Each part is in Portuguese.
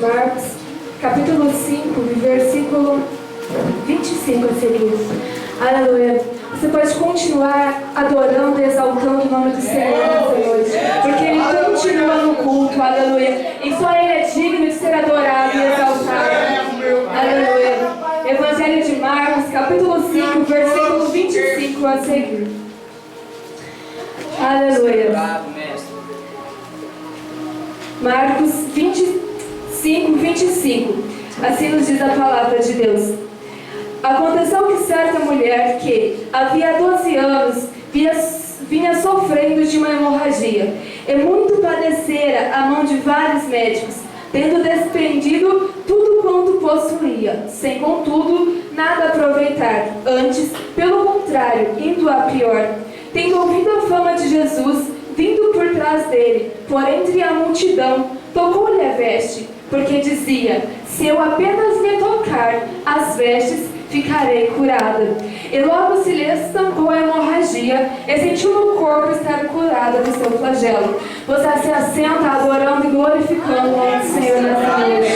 Marcos, capítulo 5, versículo 25 a seguir. Aleluia. Você pode continuar adorando e exaltando o nome do Senhor nessa noite, porque Ele continua no culto, aleluia. E só Ele é digno de ser adorado e exaltado. Aleluia. Evangelho de Marcos, capítulo 5, versículo 25 a seguir. Aleluia. Marcos 25, 25. Assim nos diz a palavra de Deus. Aconteceu que certa mulher que havia 12 anos vinha sofrendo de uma hemorragia e muito padecera à mão de vários médicos, tendo despendido tudo quanto possuía, sem contudo nada aproveitar, antes, pelo contrário, indo a pior. Tendo ouvido a fama de Jesus, vindo por trás dele, por entre a multidão, tocou-lhe a veste, porque dizia: se eu apenas me tocar as vestes, ficarei curada. E logo se lhe estancou a hemorragia e sentiu no corpo estar curada do seu flagelo. Você se assenta adorando e glorificando o nome do Senhor nessa noite.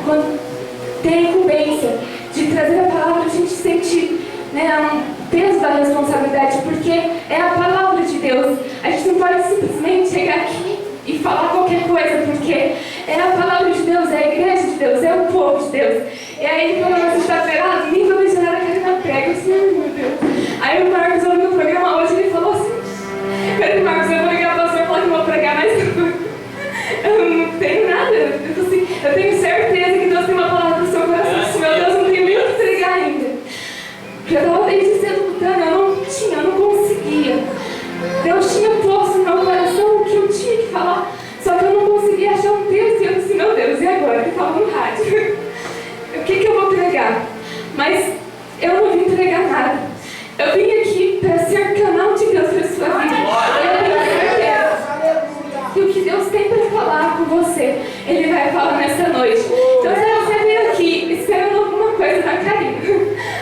Quando tem a incumbência de trazer a palavra, a gente sente um peso da responsabilidade, porque é a palavra de Deus. A gente não pode simplesmente chegar aqui e falar qualquer coisa, porque é a palavra de Deus, é a igreja de Deus, é o povo de Deus. E aí, quando nós sexta-feira, domingo, a missionária Karina prega, assim, meu Deus. Aí o Marcos ouviu o programa hoje e ele falou assim: peraí, Marcos, eu vou ligar para você e falar que vou pregar, mas eu não tenho nada. Eu tenho certeza que Deus tem uma palavra no seu coração. Meu Deus, eu não tenho nem o que entregar ainda. Porque eu estava desde cedo lutando, eu não conseguia. Deus tinha posto no meu coração o que eu tinha que falar, só que eu não conseguia achar um texto. E eu disse: meu Deus, e agora? Que fala no rádio. O que eu vou pregar? Mas eu não vim pregar nada. Eu vim aqui para ser canal de Deus para a sua vida. Eu tenho certeza que o que Deus tem para falar com você, Ele vai falar nessa noite. Então, se você veio aqui esperando alguma coisa da Karina,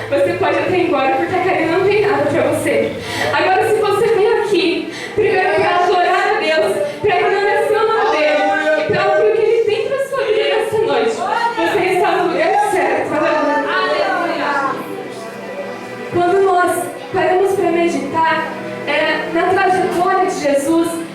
você pode até ir embora, porque a Karina não tem nada para você. Agora, se você veio aqui primeiro para adorar a Deus, para agradecer o nome dEle e para ouvir o que Ele tem para a sua vida nessa noite, você está no lugar certo. Aleluia! Quando nós paramos para meditar na trajetória de Jesus,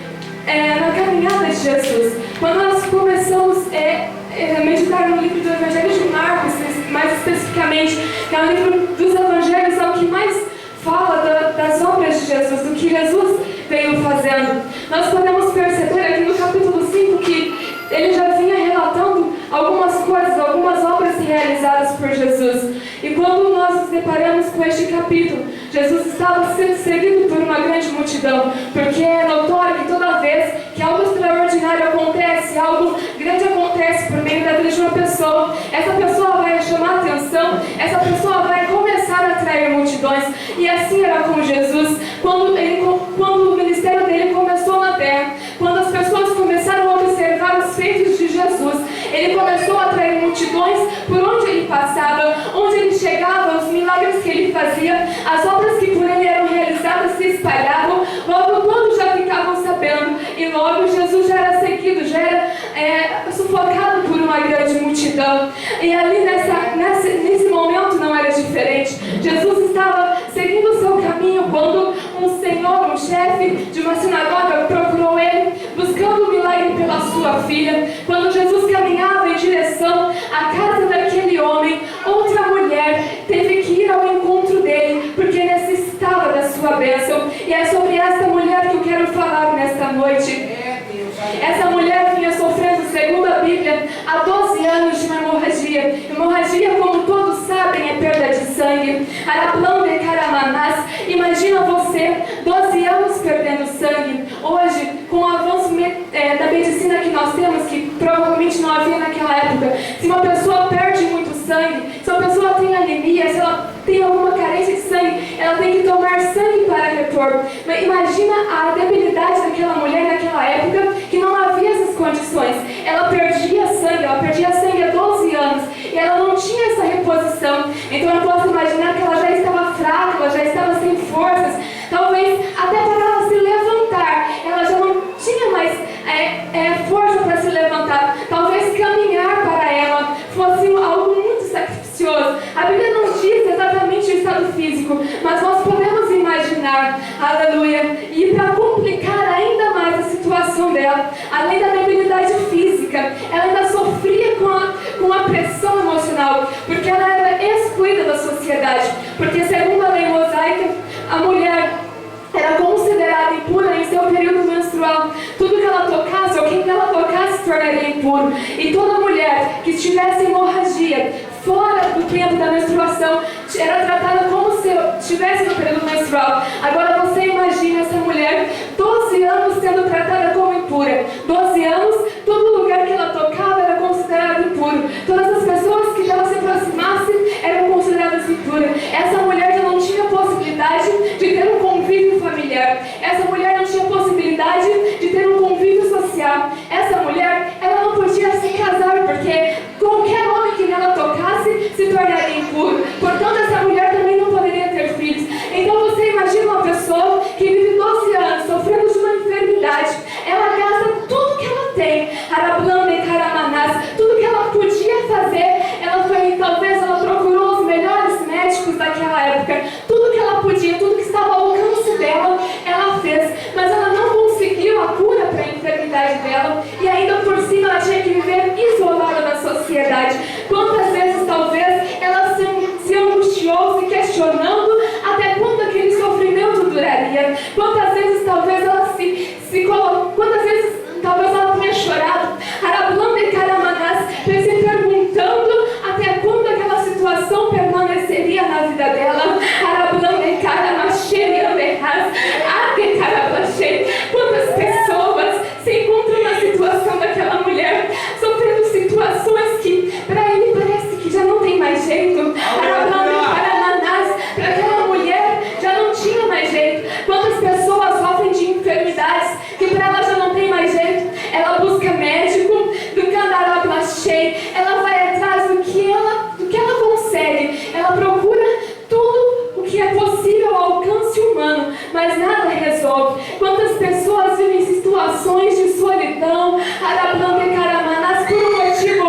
na caminhada de Jesus, quando nós começamos a meditar no livro do Evangelho de Marcos, mais especificamente, que é o livro dos Evangelhos, é o que mais fala das obras de Jesus, do que Jesus veio fazendo. Nós podemos perceber aqui no capítulo 5 que ele já vinha relatando algumas coisas, algumas obras realizadas por Jesus. E quando nós nos deparamos com este capítulo, Jesus estava sendo seguido por uma grande multidão, porque é notório que toda vez que algo extraordinário acontece, algo grande acontece por meio da vida de uma pessoa, essa pessoa vai chamar atenção, essa pessoa vai começar a atrair multidões. E assim era com Jesus, quando o ministério dele começou na terra, quando as pessoas começaram a observar os feitos de Jesus, ele começou a atrair multidões por onde ele passava, onde ele chegava, os milagres que ele fazia, as obras que por ele eram realizadas se espalhavam, logo todos já ficavam sabendo, e logo Jesus já era seguido, já era sufocado por uma grande multidão. E ali nesse momento não era diferente. Jesus estava seguindo o seu caminho quando um senhor, um chefe de uma sinagoga procurou ele, buscando um milagre pela sua filha. Quando Jesus caminhava em direção à casa daquele homem, outra mulher teve que ir ao encontro dele, porque necessitava da sua bênção. E é sobre essa mulher que eu quero falar nesta noite. Essa mulher vinha sofrendo, segundo a Bíblia, há 12 anos de uma hemorragia. Hemorragia, como todos sabem, é perda de sangue. Araplão de Caramanás. Imagina você, 12 anos perdendo sangue. Hoje, com o avanço da medicina que nós temos, que provavelmente não havia naquela época, se uma pessoa perde muito sangue, se uma pessoa tem anemia, se ela tem alguma carência de sangue, ela tem que tomar sangue para repor. Mas imagina a debilidade daquela mulher naquela época, que não havia essa condições. Ela perdia sangue há 12 anos, e ela não tinha essa reposição. Então eu posso imaginar que ela já estava fraca, ela já estava sem forças, talvez até para ela se levantar, ela já não tinha mais força para se levantar. Talvez caminhar para ela fosse algo muito sacrificioso. A Bíblia não diz exatamente o estado físico, mas nós podemos imaginar, aleluia. E para complicar ainda mais a situação dela, além da debilidade física, ela ainda sofria com a pressão emocional, porque ela era excluída da sociedade. Porque segundo a lei mosaica, a mulher era considerada impura em seu período menstrual. Tudo que ela tocasse, ou quem ela tocasse, se tornaria impuro. E toda mulher que estivesse em hemorragia fora do tempo da menstruação era tratada como se estivesse no período menstrual. Agora você imagina essa mulher 12 anos sendo tratada como impura. 12 anos, todo lugar que ela tocava era considerado impuro. Todas as pessoas que ela se aproximasse eram consideradas impuras. Essa mulher já não tinha possibilidade de ter um convívio familiar. Essa mulher não tinha possibilidade de ter um convívio social. Essa mulher, ela não podia se casar, porque qualquer homem que nela tocasse se tornaria impuro. Portanto, essa mulher também não poderia ter filhos. Então você imagina uma pessoa que vive 12 anos sofrendo de uma enfermidade. Ela gasta tudo que ela tem, arablando e caramanás, tudo que ela podia fazer. Talvez ela procurou os melhores médicos daquela época. Tudo que ela podia, tudo que estava ao alcance dela, ela fez. Mas ela não conseguiu a cura para a enfermidade dela. E ainda por cima ela tinha que viver isolada da sociedade. Quantas vezes talvez ela se angustiou, se questionando até quando aquele sofrimento duraria. Quantas vezes talvez ela se colocou, quantas vezes talvez ela tenha chorado, arablando e caramanás, se perguntando até quando aquela situação permaneceria na vida dela. Arablando e caramachei, anderras, ade carablachei. Quantas pessoas se encontram na situação daquela mulher, sofrendo situações que para ele parece que já não tem mais jeito. Arablando e caramanás, para aquela mulher já não tinha mais jeito. Quantas pessoas sofrem de enfermidades que para ela já não tem mais jeito. Ela busca médico, do candarablachei, ela vai atrás do que ela consegue. Ela procura tudo o que é possível ao alcance humano, mas nada resolve. Quantas pessoas vivem situações de solidão, arablando e caramanás, por um motivo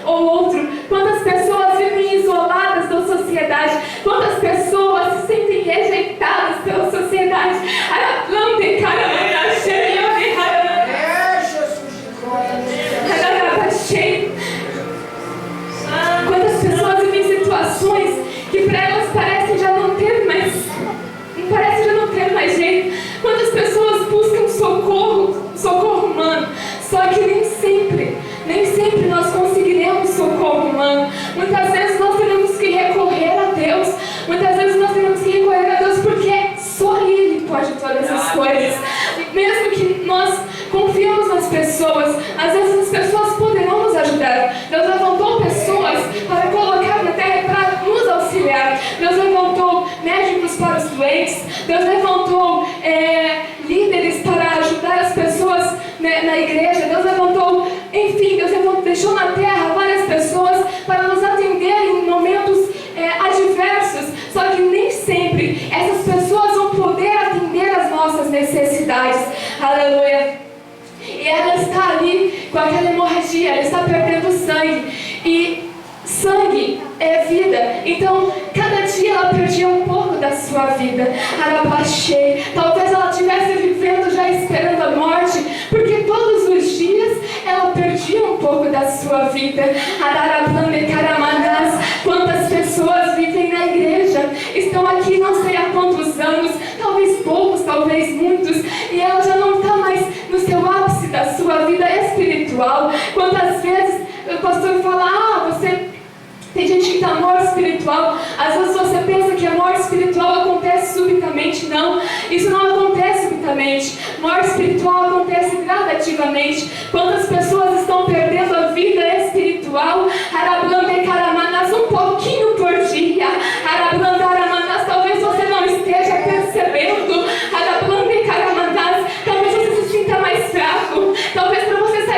ou outro. Quantas pessoas vivem isoladas da sociedade. Quantas pessoas se sentem rejeitadas pela sociedade. Arablando e caramanás, quantas pessoas vivem situações que para elas parece já não ter mais jeito. Quantas pessoas buscam socorro humano, só que nem sempre nós conseguiremos socorro humano. Muitas vezes nós teremos que recorrer a Deus. Muitas vezes nós teremos que recorrer a Deus porque só Ele pode todas as coisas. Mesmo que nós confiamos nas pessoas, às vezes as pessoas poderão nos ajudar. Deus levantou pessoas para colocar na terra para nos auxiliar. Deus levantou médicos para os doentes. Deus levantou líderes para ajudar as pessoas na igreja. Deus levantou, enfim, deixou na terra várias pessoas para nos atender em momentos adversos. Só que nem sempre essas pessoas vão poder atender as nossas necessidades. Aleluia. E ela está ali com aquela hemorragia, ela está perdendo sangue. E sangue é vida. Então, cada dia ela perdia um pouco da sua vida. Arabaxei. Talvez ela estivesse vivendo já esperando a morte, porque todos os dias ela perdia um pouco da sua vida. Ararablame caramanás. Quantas pessoas vivem na igreja, estão aqui não sei há quantos anos, talvez poucos, talvez muitos, e ela já não está mais no seu ápice da sua vida espiritual. Quantas vezes o pastor fala, tem gente que está morte espiritual. Às vezes você pensa que a morte espiritual acontece subitamente. Não, isso não acontece subitamente. Morte espiritual acontece gradativamente. Quantas pessoas estão perdendo a vida espiritual? Arablande caramanás, um pouquinho por dia. Arablande caramanás, talvez você não esteja percebendo. Arablande caramanás, talvez você se sinta mais fraco. Talvez para você sair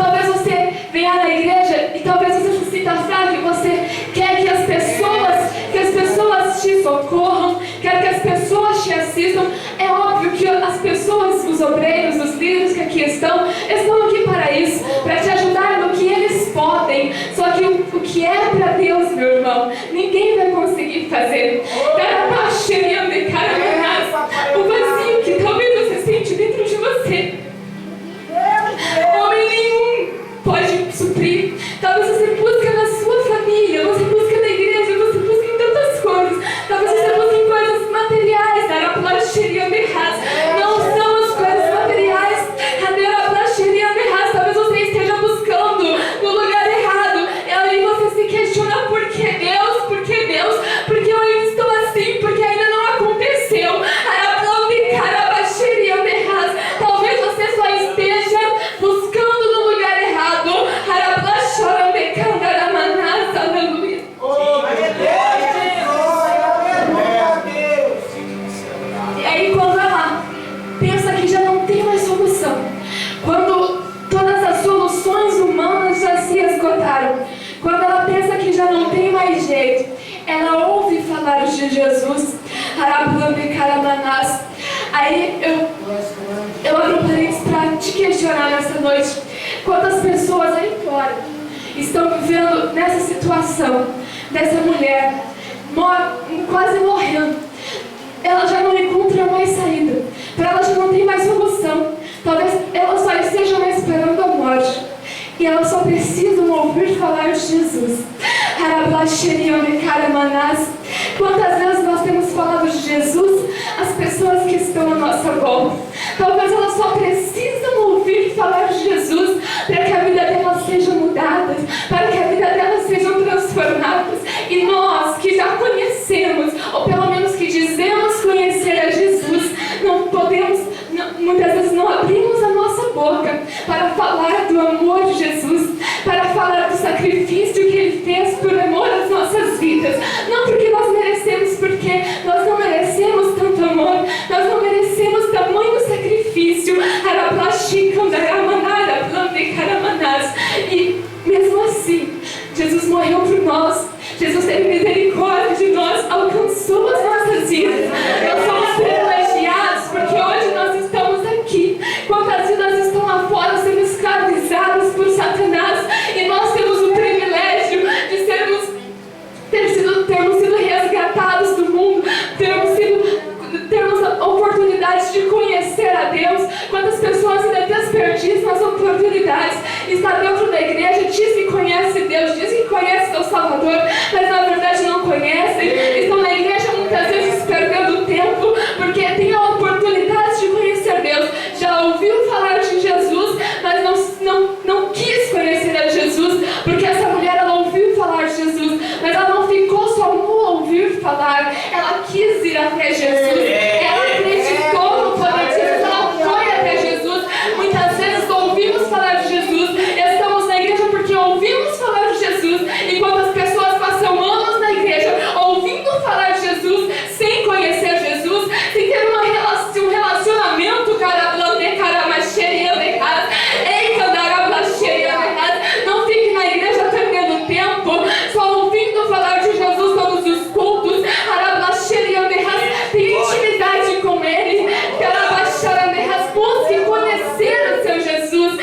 talvez você venha na igreja e talvez você se sinta fraco e você quer que as pessoas te socorram, quer que as pessoas te assistam. É óbvio que as pessoas, os obreiros, os líderes que aqui estão aqui para isso, para te ajudar no que eles podem. Só que o que é para Deus, meu irmão, ninguém vai conseguir fazer. O vazio que talvez você sente dentro de você, homem nenhum pode suprir. Talvez você busque na sua família, você busque na igreja, você busque em tantas coisas. Talvez você busque em coisas materiais. Não são as coisas materiais. Talvez você esteja buscando no lugar errado. E aí você se questiona: por que Deus? Por que Deus? Porque eu ainda estou assim, porque ainda não aconteceu. Talvez você só esteja buscando no lugar errado. Aleluia. E aí quando ela pensa que já não tem mais solução, quando todas as soluções humanas já se esgotaram, quando ela pensa que já não tem mais jeito, ela ouve falar de Jesus. Aí eu abro parênteses para te questionar nessa noite. Quantas pessoas aí fora estão vivendo nessa situação dessa mulher, quase morrendo? Ela já não encontra mais saída, para ela já não tem mais solução. Talvez ela só esteja esperando a morte, e elas só precisam ouvir falar de Jesus. Quantas vezes nós temos falado de Jesus às pessoas que estão à nossa volta? Talvez elas só precisam ouvir falar de Jesus para que a vida delas seja mudada, para que a vida delas seja transformada. E nós que já conhecemos, ou pelo menos que dizemos conhecer a Jesus, não podemos, muitas vezes não abrimos a nossa boca para falar do amor de Jesus, para falar do sacrifício que Ele fez por amor às nossas vidas. Não porque nós merecemos, porque nós não merecemos tanto amor, nós não merecemos tamanho sacrifício. E mesmo assim, Jesus morreu por nós, Jesus teve misericórdia de nós, alcançou as nossas vidas. Nós somos privilegiados porque hoje nós estamos aqui. Quantas vidas estão lá fora sendo escravizadas por Satanás, e nós temos o privilégio de termos sido resgatados do mundo, termos a oportunidade de conhecer a Deus. Quantas pessoas ainda desperdiçam as oportunidades, está dentro da igreja, diz que conhece Deus, diz que conhece seu Salvador, mas na verdade não conhecem. Estão na igreja muitas vezes perdendo tempo, porque tem a oportunidade de conhecer Deus, já ouviu falar de Jesus, mas não quis conhecer a Jesus, porque essa mulher, ela ouviu falar de Jesus, mas ela não ficou só no ouvir falar, ela quis ir até Jesus, ela acreditou no poder de Jesus, ela foi até Jesus. Muitas vezes ouvimos falar de Jesus, estamos na igreja porque ouvimos falar de Jesus, enquanto as pessoas passam anos na igreja ouvindo falar de Jesus, sem conhecer Jesus, sem ter um relacionamento, não fique na igreja perdendo tempo, só ouvindo falar de Jesus todos os cultos. Tem intimidade com Ele, busque conhecer o seu Jesus.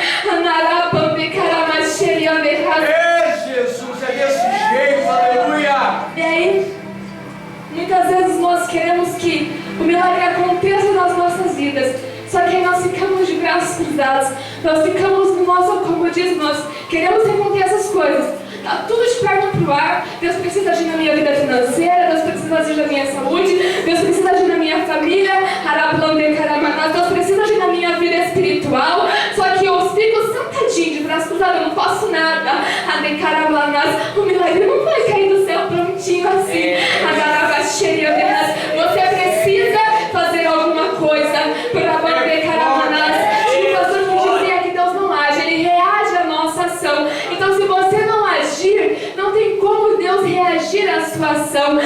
Jesus, é desse jeito, aleluia. E aí, muitas vezes nós queremos que o milagre aconteça nas nossas vidas, só que aí nós ficamos de braços cruzados, nós ficamos no nosso comodismo, nós queremos que aconteça essas coisas. Tá tudo de perna pro ar. Deus precisa agir na minha vida financeira, Deus precisa agir na minha saúde, Deus precisa agir na minha família, Deus precisa agir na minha vida espiritual. Só que eu fico sentadinho de braço cruzado, eu não faço nada. O milagre não vai cair do céu prontinho assim. Você precisa fazer alguma coisa. E o pastor que dizia que Deus não age, Ele reage à nossa ação. Então, se você não agir, não tem como Deus reagir à sua ação. O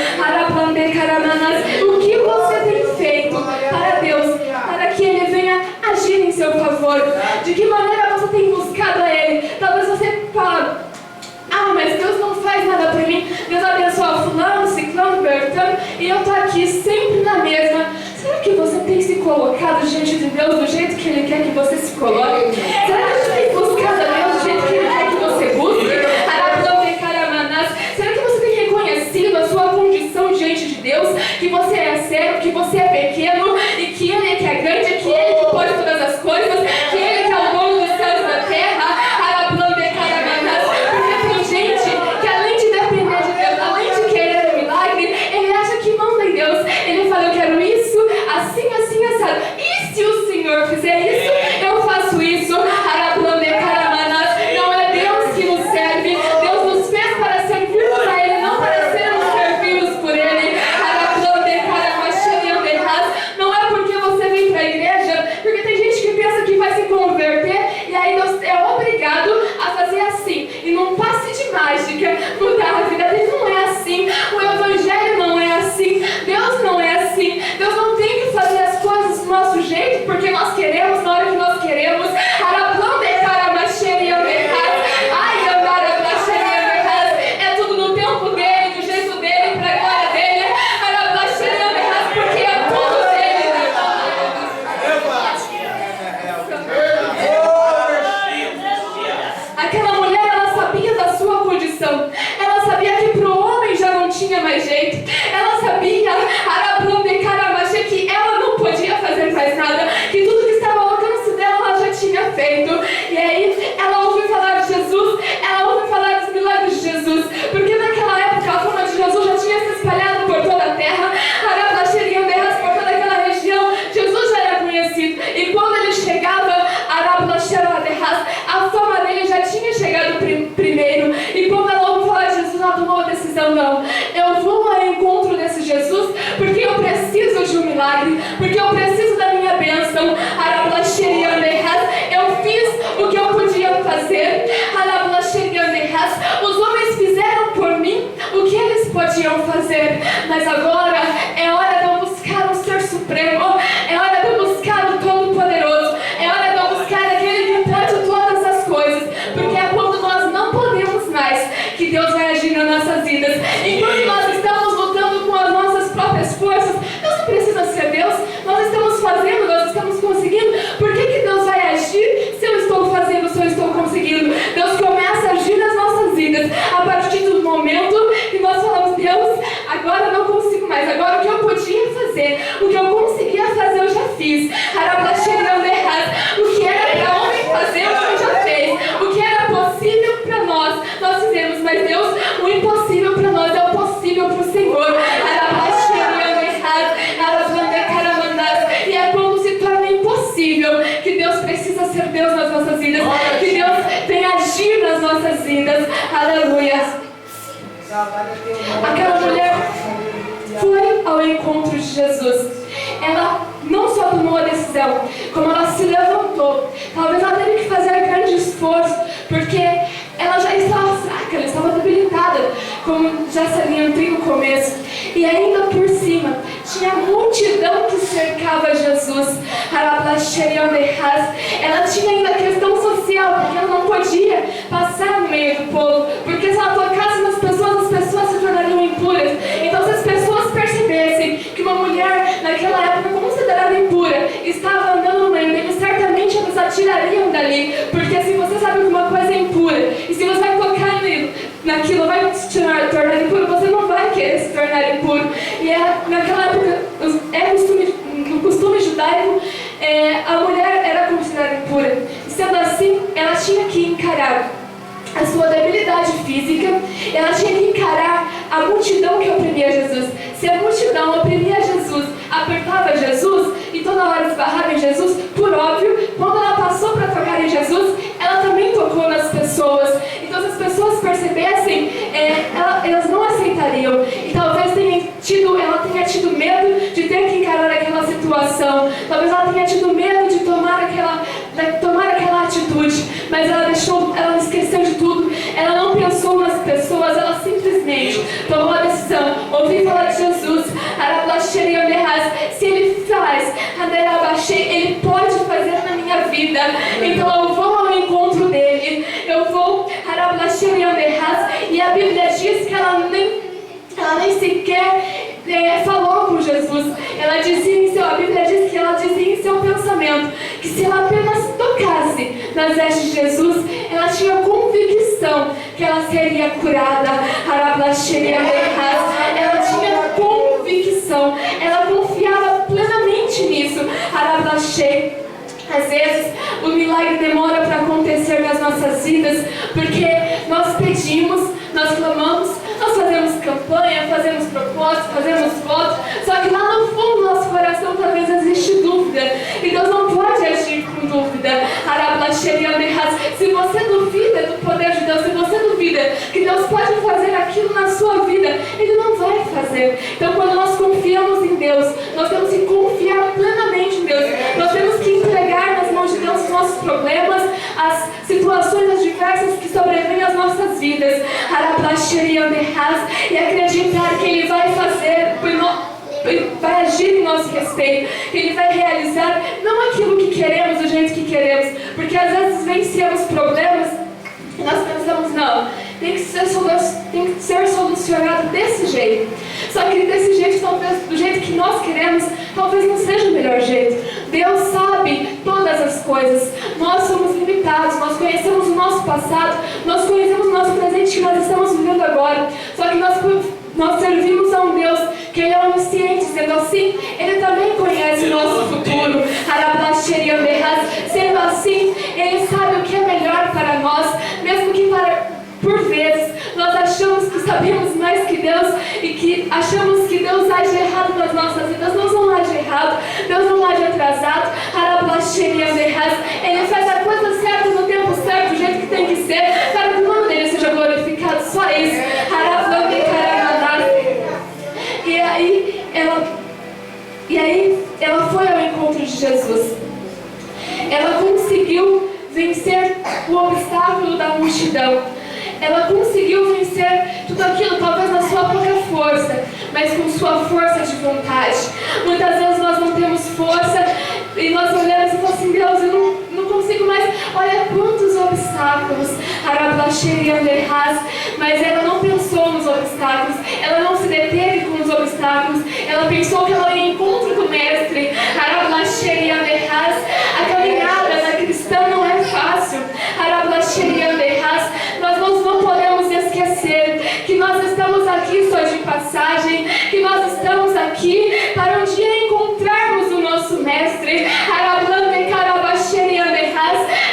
que você tem feito para Deus, para que Ele venha agir em seu favor? De que maneira você tem buscado a Ele? faz nada por mim. Deus abençoa fulano, ciclano, bertano, e eu tô aqui sempre na mesma. Será que você tem se colocado diante de Deus do jeito que Ele quer que você se coloque? Será que você tem buscado a Deus do jeito que Ele quer que você busque? Será que você tem reconhecido a sua condição diante de Deus? Que você é cego, que você é pequeno, e que Ele que é grande, que Ele que pode todas as coisas, que Ele que é o dono dos céus e da terra. Porque tem gente que além de depender de Deus, além de querer um milagre, ele acha que manda em Deus. Ele fala, eu quero isso, assim, assim, assado. E se o Senhor fizer isso, eu faço isso. Não é Deus que nos serve. Deus nos fez para servirmos a Ele, não para sermos servidos por Ele. Não é porque você vem para a igreja, porque tem gente que pensa que vai se converter e aí Deus é obrigado a fazer assim, e num passe de mágica mudar a vida dele. Não é assim. O Evangelho não é assim. Deus não é assim. Deus não tem que fazer as coisas do nosso jeito, porque nós queremos, na hora que nós queremos. É tudo no tempo dele, do jeito dele, para a glória dele. Porque é tudo dele. Aquela mulher, ela sabia da sua condição. Ela sabia que para o homem já não tinha mais jeito. Ela sabia, que ela não podia fazer mais nada, que tudo que estava ao alcance dela, ela já tinha feito. E aí, ela ouviu falar de Jesus, ela ouviu falar dos milagres de Jesus, porque naquela época a fama de Jesus já tinha se espalhado por toda a terra, por toda aquela região. Jesus já era conhecido, e quando ele chegava, a fama dele já tinha chegado primeiro. E quando ela ouviu falar de Jesus, ela tomou a decisão: não, eu vou ao encontro desse Jesus, porque eu preciso de um milagre, porque eu preciso da minha bênção. Eu fiz o que eu podia fazer. Os homens fizeram por mim o que eles podiam fazer, mas agora é hora de eu buscar o Ser Supremo, é hora de eu buscar o Todo-Poderoso, é hora de eu buscar aquele que pode todas as coisas, porque é quando nós não podemos mais que Deus vai agir nas nossas vidas. Enquanto nós estamos lutando com as nossas próprias forças, Deus não precisa ser Deus. Nós estamos fazendo, nós estamos conseguindo. Por que Deus vai agir se eu estou fazendo, se eu estou conseguindo? Deus começa a agir nas nossas vidas a partir do momento que nós falamos: Deus, agora eu não consigo mais. Agora o que eu podia fazer, o que eu conseguia fazer, eu já fiz. O que era para homem fazer, o Senhor já fez. O que era possível para nós fizemos. Mas Deus, o impossível para nós é o possível para o Senhor. E é quando se torna impossível que Deus precisa ser Deus nas nossas vidas, que Deus vem agir nas nossas vidas. Aleluia. Aquela mulher foi ao encontro de Jesus. Ela não só tomou a decisão, como ela se levantou. Talvez ela teve que fazer grande esforço, porque ela já estava fraca, ela estava debilitada, como já salientei no começo. E ainda por cima, tinha multidão que cercava Jesus. Ela tinha ainda a questão social, porque ela não podia passar no meio do povo, porque se ela tocasse nas pessoas, as pessoas se tornariam impuras. Então, se as pessoas percebessem que uma mulher, naquela época considerada impura, estava andando no meio deles, certamente eles a tirariam dali. Porque se você sabe que uma coisa é impura, e se você vai tocar naquilo, vai te tornar impuro, você não vai querer se tornar impuro. E naquela época, no costume judaico, a mulher era considerada impura. Sendo assim, ela tinha que encarar a sua debilidade física, ela tinha que encarar a multidão que oprimia Jesus. Se a multidão oprimia Jesus, apertava Jesus e toda hora esbarrava em Jesus, por óbvio, quando ela passou para tocar em Jesus, ela também tocou nas pessoas. Então, se as pessoas percebessem, elas não aceitariam. E talvez ela tenha tido medo de ter que encarar aquela situação. Talvez ela tenha tido medo de tomar aquela atitude. Mas ela esqueceu de tudo. Ela não pensou nas pessoas, ela simplesmente tomou a decisão. Ouvi falar de Jesus. Se Ele faz, Ele pode fazer na minha vida. Então eu vou ao encontro dele. Eu vou, e a Bíblia diz mulher falou com Jesus. Ela dizia a Bíblia diz que ela dizia em seu pensamento que se ela apenas tocasse nas vestes de Jesus, ela tinha convicção que ela seria curada. Ela tinha convicção, ela confiava plenamente nisso. Às vezes o milagre demora para acontecer nas nossas vidas, porque nós pedimos, nós clamamos, nós fazemos campanha, fazemos propósito, fazemos votos, só que lá no fundo do nosso coração talvez existe dúvida, e Deus não pode agir com dúvida. Se você duvida do poder de Deus, se você duvida que Deus pode fazer aquilo na sua vida, Ele não vai fazer. Então, quando nós confiamos em Deus, nós temos que confiar plenamente em Deus. Nós temos que entregar nas mãos de Deus os nossos problemas, as situações adversas que sobrevêm às nossas vidas. E acreditar que Ele vai fazer, vai agir em nosso respeito. Ele vai realizar não aquilo que queremos, do jeito que queremos. Porque às vezes vencemos problemas e nós pensamos, não, tem que ser solucionado desse jeito. Só que desse jeito, talvez, do jeito que nós queremos, talvez não seja o melhor jeito. Deus sabe todas as coisas. Nós somos limitados, nós conhecemos o nosso passado, nós conhecemos o nosso presente que nós estamos vivendo agora. Só que nós servimos a um Deus que Ele é onisciente, sendo assim, Ele também conhece o nosso futuro. Sendo assim, Ele sabe o que é melhor para nós, mesmo que por vezes nós achamos que sabemos mais que Deus e que achamos que Deus age errado nas nossas vidas. Deus não age errado, Deus não age atrasado. Ele faz a coisa certa no tempo certo, do jeito que tem que ser, para que o nome dele seja glorificado. Só isso. E aí ela foi ao encontro de Jesus. Ela conseguiu vencer o obstáculo da multidão. Ela conseguiu vencer tudo aquilo, talvez na sua própria força, mas com sua força de vontade. Muitas vezes nós não temos força e nós olhamos e falamos assim, Deus, eu não consigo mais. Olha quantos obstáculos. Mas ela não pensou nos obstáculos, ela não se deteve com os obstáculos, ela pensou que ela ia ao encontro do Mestre. A caminhada da cristã não é fácil. Nós não podemos esquecer que nós estamos aqui só de passagem, que nós estamos aqui para um dia encontrarmos o nosso Mestre.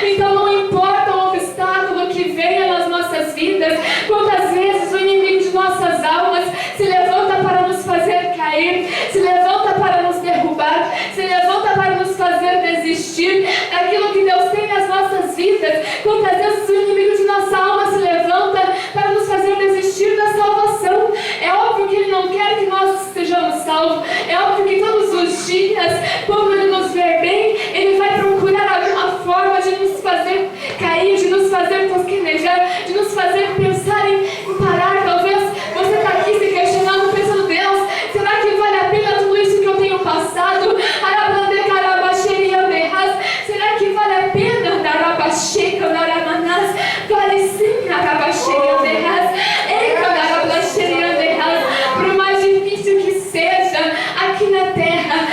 Então não importa o obstáculo que venha nas nossas vidas, quantas vezes o inimigo de nossas almas se levanta para nos fazer cair, se levanta para nos derrubar, se levanta para nos fazer desistir daquilo que Deus tem nas nossas vidas. Quantas vezes o inimigo de nossa alma se levanta para nos fazer desistir da salvação. É óbvio que Ele não quer que nós sejamos salvos. É óbvio que todos os dias, quando Ele nos ver bem, Ele vai procurar alguma forma de nos fazer cair, de nos fazer tosquenejar, de nos fazer pensar em parar. Talvez você está aqui se questionando, pensando, Deus, será que vale a pena tudo isso que eu tenho passado? Será que vale a pena? Vale sim, por mais difícil que seja aqui na terra,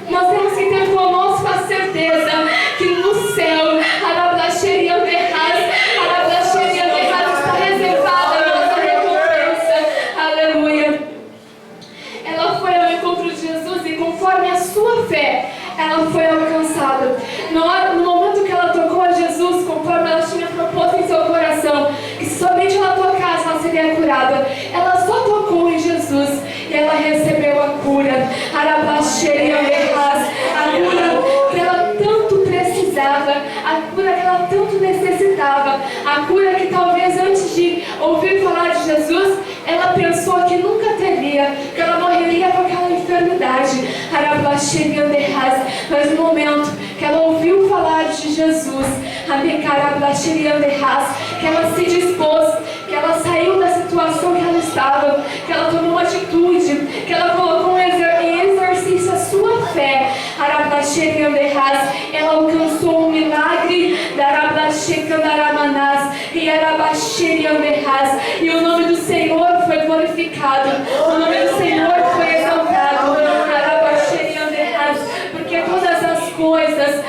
nós temos que ter conosco a certeza que no céu está reservada a nossa recompensa. Aleluia. Ela foi ao encontro de Jesus e conforme a sua fé, ela foi alcançada. No momento que ela tocou a Jesus, conforme ela tinha proposto em seu coração, que se somente ela tocasse, ela seria curada. Ela só tocou em Jesus e ela recebeu a cura. A cura que ela tanto precisava, a cura que ela tanto necessitava, a cura que talvez antes de ouvir falar de Jesus, ela pensou que nunca teria, que ela morreria com aquela enfermidade. Mas no momento que ela ouviu falar de Jesus, que ela se dispôs, que ela saiu da situação que ela estava, que ela tomou uma atitude, que ela colocou em exercício a sua fé, ela alcançou um milagre, E o nome do Senhor foi glorificado, o nome do Senhor foi exaltado, porque todas as coisas,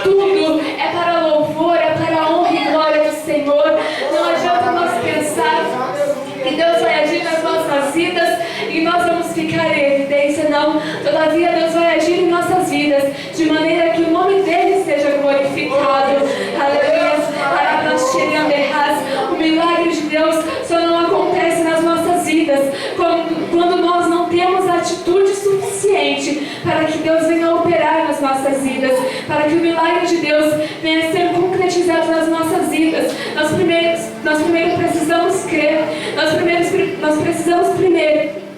tudo é para louvor, é para a honra e glória do Senhor. Não adianta nós pensar que Deus vai agir nas nossas vidas e nós vamos ficar em evidência, não. Todavia Deus vai agir em nossas vidas de maneira que o nome dele seja glorificado. Aleluia. O milagre de Deus só não acontece nas nossas vidas quando nós não temos atitude suficiente para que Deus venha operar nas nossas vidas, para que o milagre de Deus venha ser concretizado nas nossas vidas. Nós primeiro precisamos crer, nós precisamos primeiro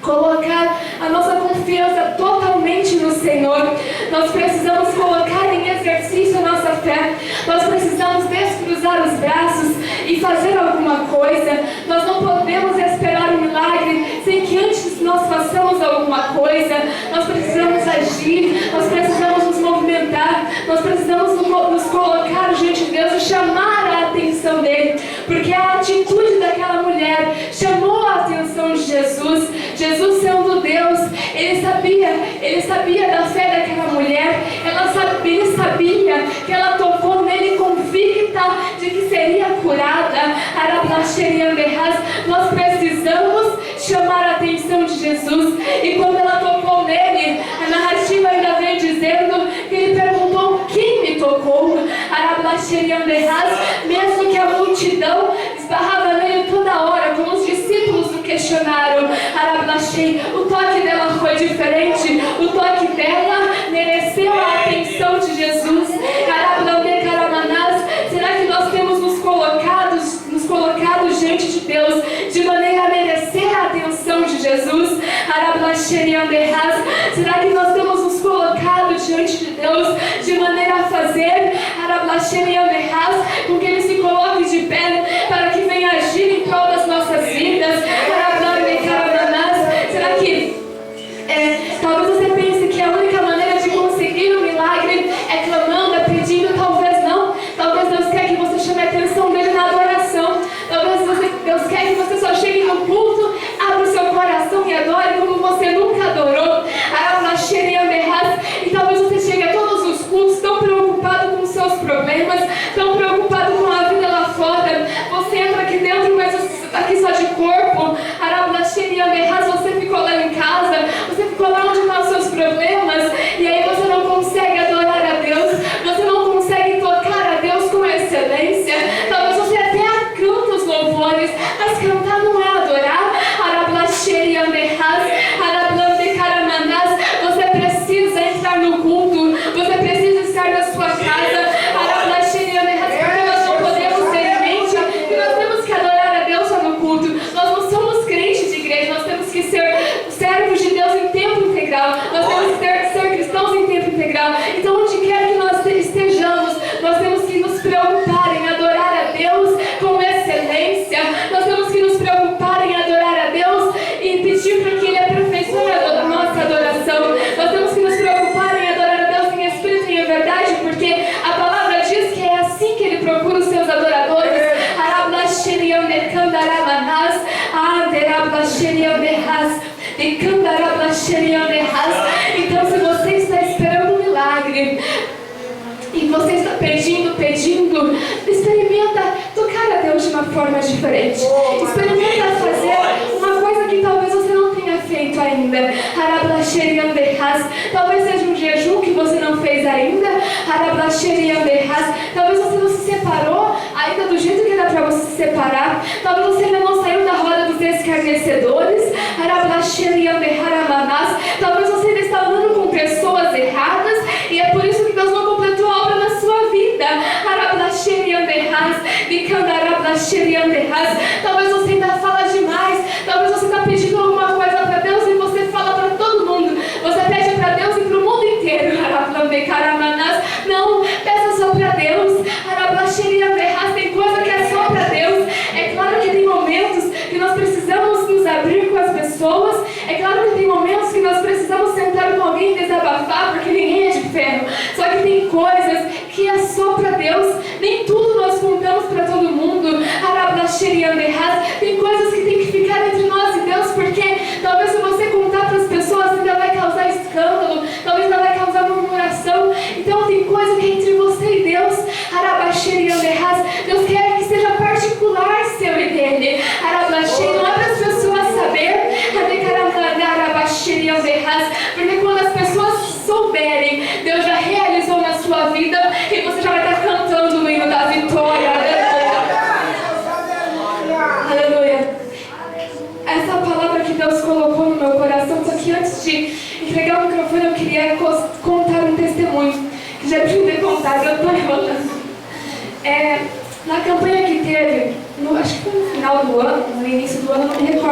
colocar a nossa confiança totalmente no Senhor. Nós precisamos colocar em exercício a nossa fé. Nós precisamos descruzar os braços e fazer alguma coisa. Nós não podemos esperar um milagre sem que antes nós façamos alguma coisa. Nós precisamos agir, nós precisamos nos movimentar, nós precisamos nos colocar diante de Deus e chamar a atenção dele, porque a atitude daquela mulher chamou a atenção de Jesus. Jesus, sendo Deus, ele sabia da fé daquela mulher, ele sabia que ela tocou nele convicta de que seria curada. Nós precisamos chamar a atenção de Jesus, e quando ela tocou nele, a narrativa ainda vem dizendo que ele perguntou: quem me tocou? Mesmo que a multidão esbarrava nele toda hora, como os discípulos o questionaram, o toque dela foi diferente, o toque dela mereceu a atenção de Jesus. Será que nós temos nos colocado diante de Deus de maneira a merecer a atenção de Jesus? Será que nós temos nos colocado diante de Deus de maneira a fazer com que Ele se coloque de pé para que venha agir em prol das nossas vidas? Será que talvez você pense que a única maneira de conseguir um milagre é clamando, é pedindo? Talvez não. Talvez Deus quer que você chame a atenção dele na adoração. Talvez Deus quer que você só chegue no culto, abra o seu coração e adore como você nunca adorou. E talvez você chegue a todos os cultos tão preocupado com os seus problemas, tão preocupado com a vida lá fora. Você entra aqui dentro, mas você está aqui só de corpo. Você ficou lá em casa, você ficou lá onde estão os seus problemas, e aí você não consegue adorar a Deus, você não consegue tocar a Deus com excelência. Talvez você até canta os louvores, mas cantar não é adorar. Você precisa entrar no culto, você precisa estar na sua casa. Porque nós não podemos ter em mente que nós temos que adorar a Deus só no culto. Nós não somos crentes de igreja, nós temos que ser servos de Deus em tempo integral, nós temos que ser cristãos em tempo integral. Então, onde quer que nós estejamos, nós temos que nos preocupar em adorar a Deus com excelência. Nós temos que nos preocupar em adorar a Deus e pedir para que Ele aperfeiçoe a nossa adoração. Nós temos que nos preocupar em adorar a Deus em espírito e em verdade, porque a palavra diz que é assim que Ele procura os seus adoradores. Então, se você está esperando um milagre e você está pedindo, experimenta tocar a Deus de uma forma diferente. Experimenta fazer uma coisa que talvez você não tenha feito ainda. Talvez seja um jejum que você não fez ainda. Talvez você não se separou ainda do jeito que era para você se separar. Talvez você ainda não saiu da roda dos escarnecedores. Talvez você ainda está andando com pessoas erradas e é por isso que Deus não completou a obra na sua vida. Talvez você ainda fala demais. Talvez você está pedindo alguma coisa para Deus e você fala para todo mundo. Você pede para Deus e para o mundo inteiro. Não, peça só para Deus. Tem coisa que é só para Deus. É claro que tem momentos que nós precisamos nos abrir com as pessoas. É claro que tem momentos que nós precisamos sentar com alguém e desabafar, porque ninguém é de ferro. Só que tem coisas que é só para Deus. Nem Giovana, eu queria contar um testemunho que já devia ter contado, eu estou enrolando. Na campanha que teve, acho que foi no final do ano, no início do ano, não me recordo.